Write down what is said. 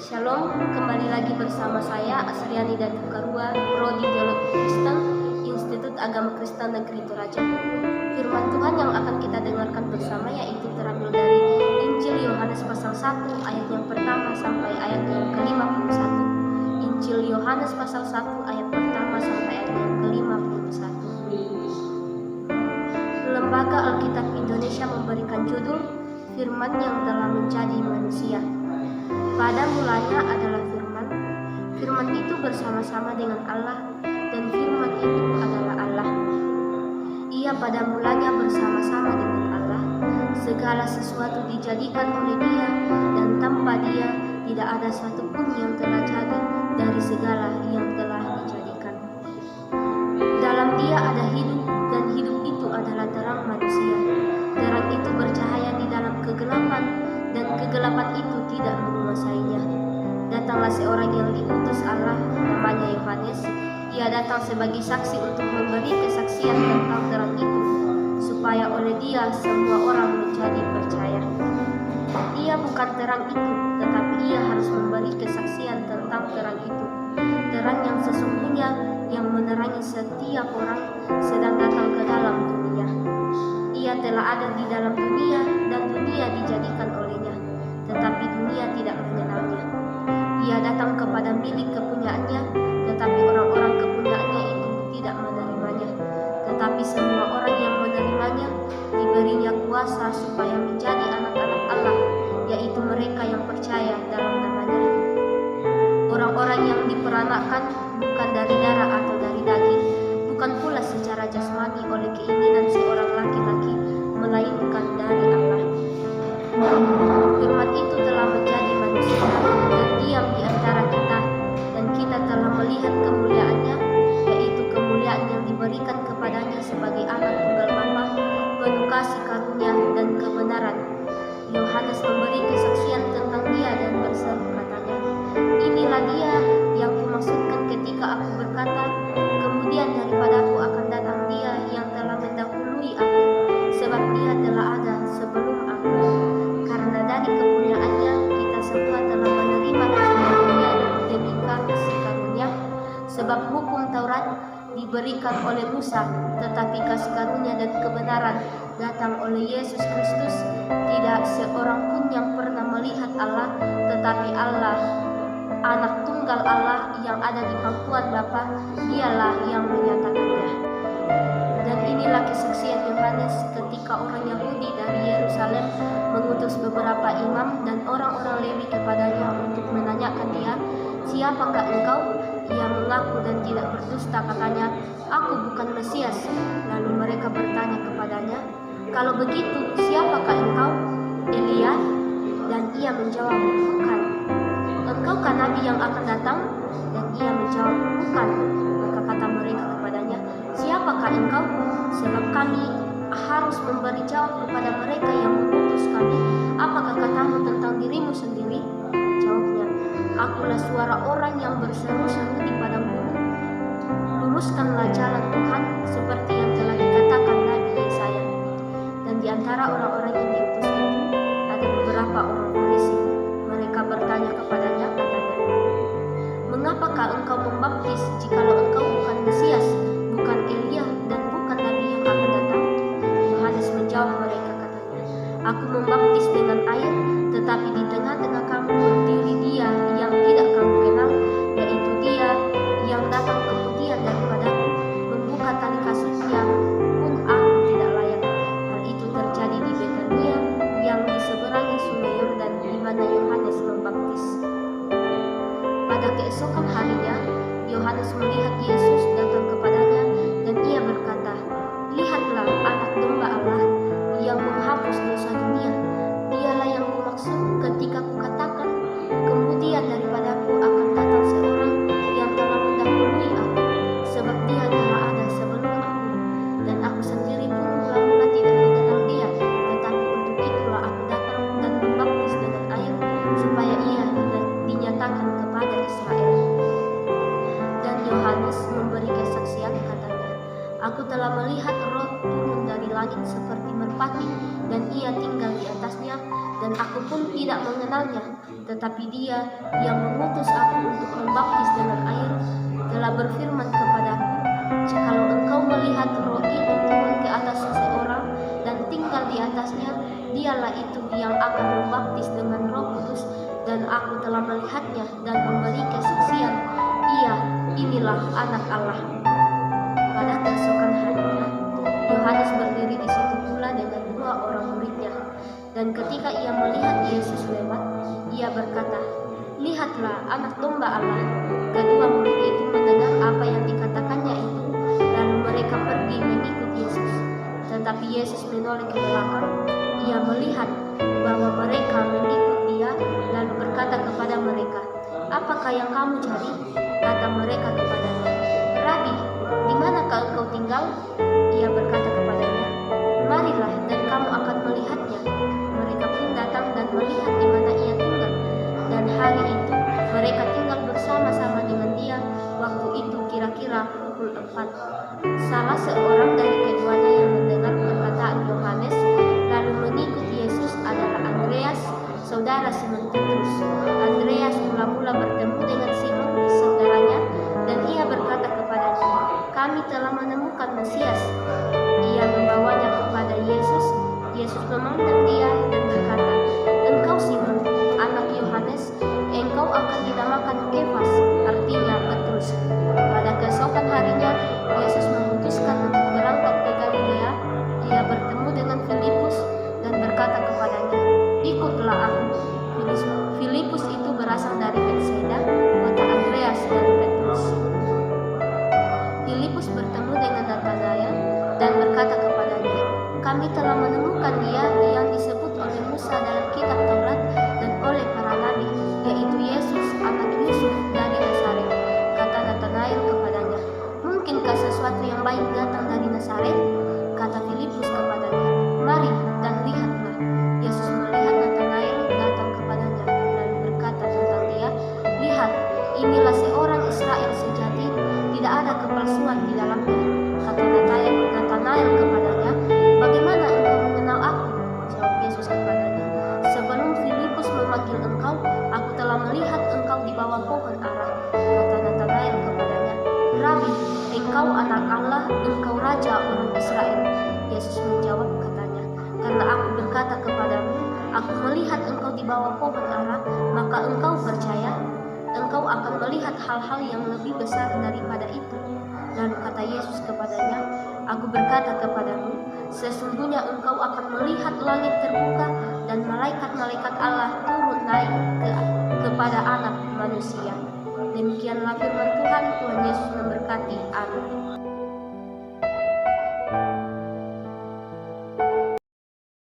Shalom, kembali lagi bersama saya Asriani dan Tukarua, Prodi Teologi Kristen, Institut Agama Kristen Negeri Toraja. Firman Tuhan yang akan kita dengarkan bersama yaitu terambil dari Injil Yohanes pasal 1 ayat yang pertama sampai ayat yang ke-51. Injil Yohanes pasal 1 ayat pertama sampai ayat yang ke-51. Lembaga Alkitab Indonesia memberikan judul Firman yang telah menjadi manusia. Pada mulanya adalah Firman. Firman itu bersama-sama dengan Allah, dan Firman itu adalah Allah. Ia pada mulanya bersama-sama dengan Allah. Segala sesuatu dijadikan oleh Dia, dan tanpa Dia tidak ada satupun yang telah jadi dari segala yang telah dijadikan. Dalam Dia ada hidup, dan hidup itu adalah terang manusia. Terang itu bercahaya di dalam kegelapan, dan kegelapan itu tidak menguasainya. Datanglah seorang yang diutus Allah, namanya Yohanes. Ia datang sebagai saksi untuk memberi kesaksian tentang terang itu, supaya oleh Dia semua orang menjadi percaya. Ia bukan terang itu, tetapi Ia harus memberi kesaksian tentang terang itu. Terang yang sesungguhnya yang menerangi setiap orang sedang datang ke dalam dunia. Ia telah ada di dalam dunia, dan dunia dijadikan olehnya, tetapi dunia tidak mengenalnya. Ia datang kepada milik kepunyaannya, tetapi orang-orang kepunyaannya itu tidak menerimanya. Tetapi semua orang yang menerimanya diberinya kuasa supaya menjadi anak-anak Allah, yaitu mereka yang percaya dalam namanya. Orang-orang yang diperanakkan bukan dari darah atau dari daging, bukan pula secara jasmani oleh keinginan seorang laki-laki, melainkan dari Allah. Firman itu telah menjadi manusia dan diam di antara kita, dan kita telah melihat kemuliaannya, yaitu kemuliaan yang diberikan kepadanya sebagai anak tunggal Bapa, penuh kasih karunia dan kebenaran. Yohanes memberi kesaksian tentang Dia dan berseru katanya, "Inilah Dia yang kumaksudkan ketika aku berkata, kemudian daripadaku akan datang Dia yang telah mendahului aku, sebab Dia telah ada sebelum aku. Karena dari kepunyaannya kita semua telah menerima karunia demi kasih karunia. Sebab hukum Taurat diberikan oleh Musa, tetapi kasih karunia dan kebenaran datang oleh Yesus Kristus. Tidak seorang pun yang pernah melihat Allah, tetapi Allah, Anak tunggal Allah yang ada di pangkuan Bapa, Dialah yang menyatakannya." Dan inilah kesaksian Yohanes ketika orang Yahudi dari Yerusalem mengutus beberapa imam dan orang-orang Lewi kepadanya untuk menanyakan dia, "Siapakah engkau?" Ia mengaku dan tidak berdusta, katanya, "Aku bukan Mesias." Lalu mereka bertanya kepadanya, "Kalau begitu, siapakah engkau? Elia?" Dan ia menjawab, "Bukan." "Engkaukah nabi yang akan datang?" Dan ia menjawab, "Bukan." Maka kata mereka kepadanya, "Siapakah engkau? Sebab kami harus memberi jawab kepada mereka yang mengutus kami. Apakah katamu tentang dirimu sendiri?" Jawabnya, "Akulah suara orang yang berseru-seru di padang gurun. Luruskanlah jalan Tuhan, seperti yang telah dikatakan Nabi Yesaya." Dan di antara orang-orang yang diutus itu ada beberapa orang Farisi. Mereka bertanya kepadanya, katanya, "Mengapakah engkau membaptis jikalau engkau bukan Mesias, bukan Elia, dan bukan Nabi yang akan datang?" Yohanes menjawab mereka, katanya, "Aku membaptis dengan air, tetapi di tengah-tengah kamu berdiri Dia yang tidak kamu kenal, yaitu Dia yang datang kemudian daripadaku, membuka tali kasutnya pun aku tidak layak." Hal itu terjadi di Betania yang di seberangi sungai Yordan, di mana Yohanes membaptis. Pada keesokan harinya, Yohanes melihat Yesus datang kepadanya, dan ia berkata, "Lihatlah Anak Domba Allah yang menghapus dosa dunia. Dialah yang kumaksud ketika kukatakan, kemudian daripadaku akan datang seorang yang telah mendahului aku, sebab Dia telah ada sebelum aku, dan aku sendiri pun mula-mula tidak mengenal Dia, tetapi untuk itulah aku datang dan membaptis dengan air, supaya Ia dinyatakan kepada Israel." Dan Yohanes memberi kesaksian, katanya, "Aku telah melihat Roh turun dari langit seperti merpati, dan Ia tinggal di atasnya, dan aku pun tidak mengenalnya. Tetapi Dia yang mengutus aku untuk membaptis dengan air telah berfirman kepadaku, jikalau engkau melihat roh itu turun ke atas seseorang dan tinggal di atasnya, dialah itu yang akan membaptis dengan Roh Kudus, dan aku telah melihatnya dan memberi kesaksian, inilah anak Allah. Pada keesokan harinya, Yohanes berdiri di situ pula dengan 2 orang muridnya, dan ketika ia melihat Yesus lewat, ia berkata, "Lihatlah anak domba Allah." Kedua murid itu mendengar apa yang dikatakannya itu, lalu mereka pergi mengikut Yesus. Tetapi Yesus menoleh ke belakang, ia melihat bahwa mereka mengikut Dia, lalu berkata kepada mereka, "Apakah yang kamu cari?" Kata mereka kepadanya, "Rabi, di manakah engkau tinggal?" Ia berkata kepadanya, "Marilah dan kamu akan melihatnya." Mereka pun datang dan melihat di mana ia tinggal, dan hari itu mereka tinggal bersama-sama dengan Dia. Waktu itu kira-kira pukul 4. Salah seorang dari keduanya yang mendengar perkataan Yohanes lalu mengikut Yesus adalah Andreas, saudara Simon Petrus. Andreas mula-mula bertemu dengan Simon, saudaranya, dan ia berkata kepadanya, "Kami telah menemukan Mesias." Ia membawanya kepada Yesus. Yesus memandang dia dan berkata, "Engkau Simon, anak Yohanes, engkau akan dinamakan Kefas," artinya Petrus. Pada keesokan harinya, Yesus memutuskan untuk berangkat ke Galilea. Ia bertemu dengan Filipus dan berkata kepadanya, "Ikutlah aku." Filipus itu berasal dari Betsaida, kota Andreas dan Petrus. Filipus bertemu dengan Natanael dan berkata kepadanya, "Kami telah menemukan Dia yang disebut oleh Musa dalam kitab Taurat dan oleh para nabi, yaitu Yesus anak Yusuf dari Nazaret." Kata Natanael kepadanya, "Mungkinkah sesuatu yang baik datang dari Nazaret?" Kata Filipus kepadanya, "Mari dan lihatlah." Yesus melihat Natanael datang kepadanya, lalu berkata tentang dia, "Lihat, inilah seorang Israel sejati, tidak ada kepalsuan di dalamnya." Kata Natanael kepadanya, "Bagaimana engkau mengenal aku?" Jawab Yesus kepadanya, "Sebelum Filipus memanggil engkau, aku telah melihat engkau di bawah pohon ara." Kata Natanael kepadanya, "Rabi, engkau anak Allah, engkau raja orang Israel." Yesus menjawab katanya, "Karena aku berkata kepadamu, aku melihat engkau di bawah pohon ara, maka engkau percaya? Engkau akan melihat hal-hal yang lebih besar daripada itu." Lalu kata Yesus kepadanya, "Aku berkata kepadamu, sesungguhnya engkau akan melihat langit terbuka dan malaikat-malaikat Allah turun naik kepada Anak Manusia." Demikianlah firman Tuhan. Tuhan Yesus memberkati. Amin.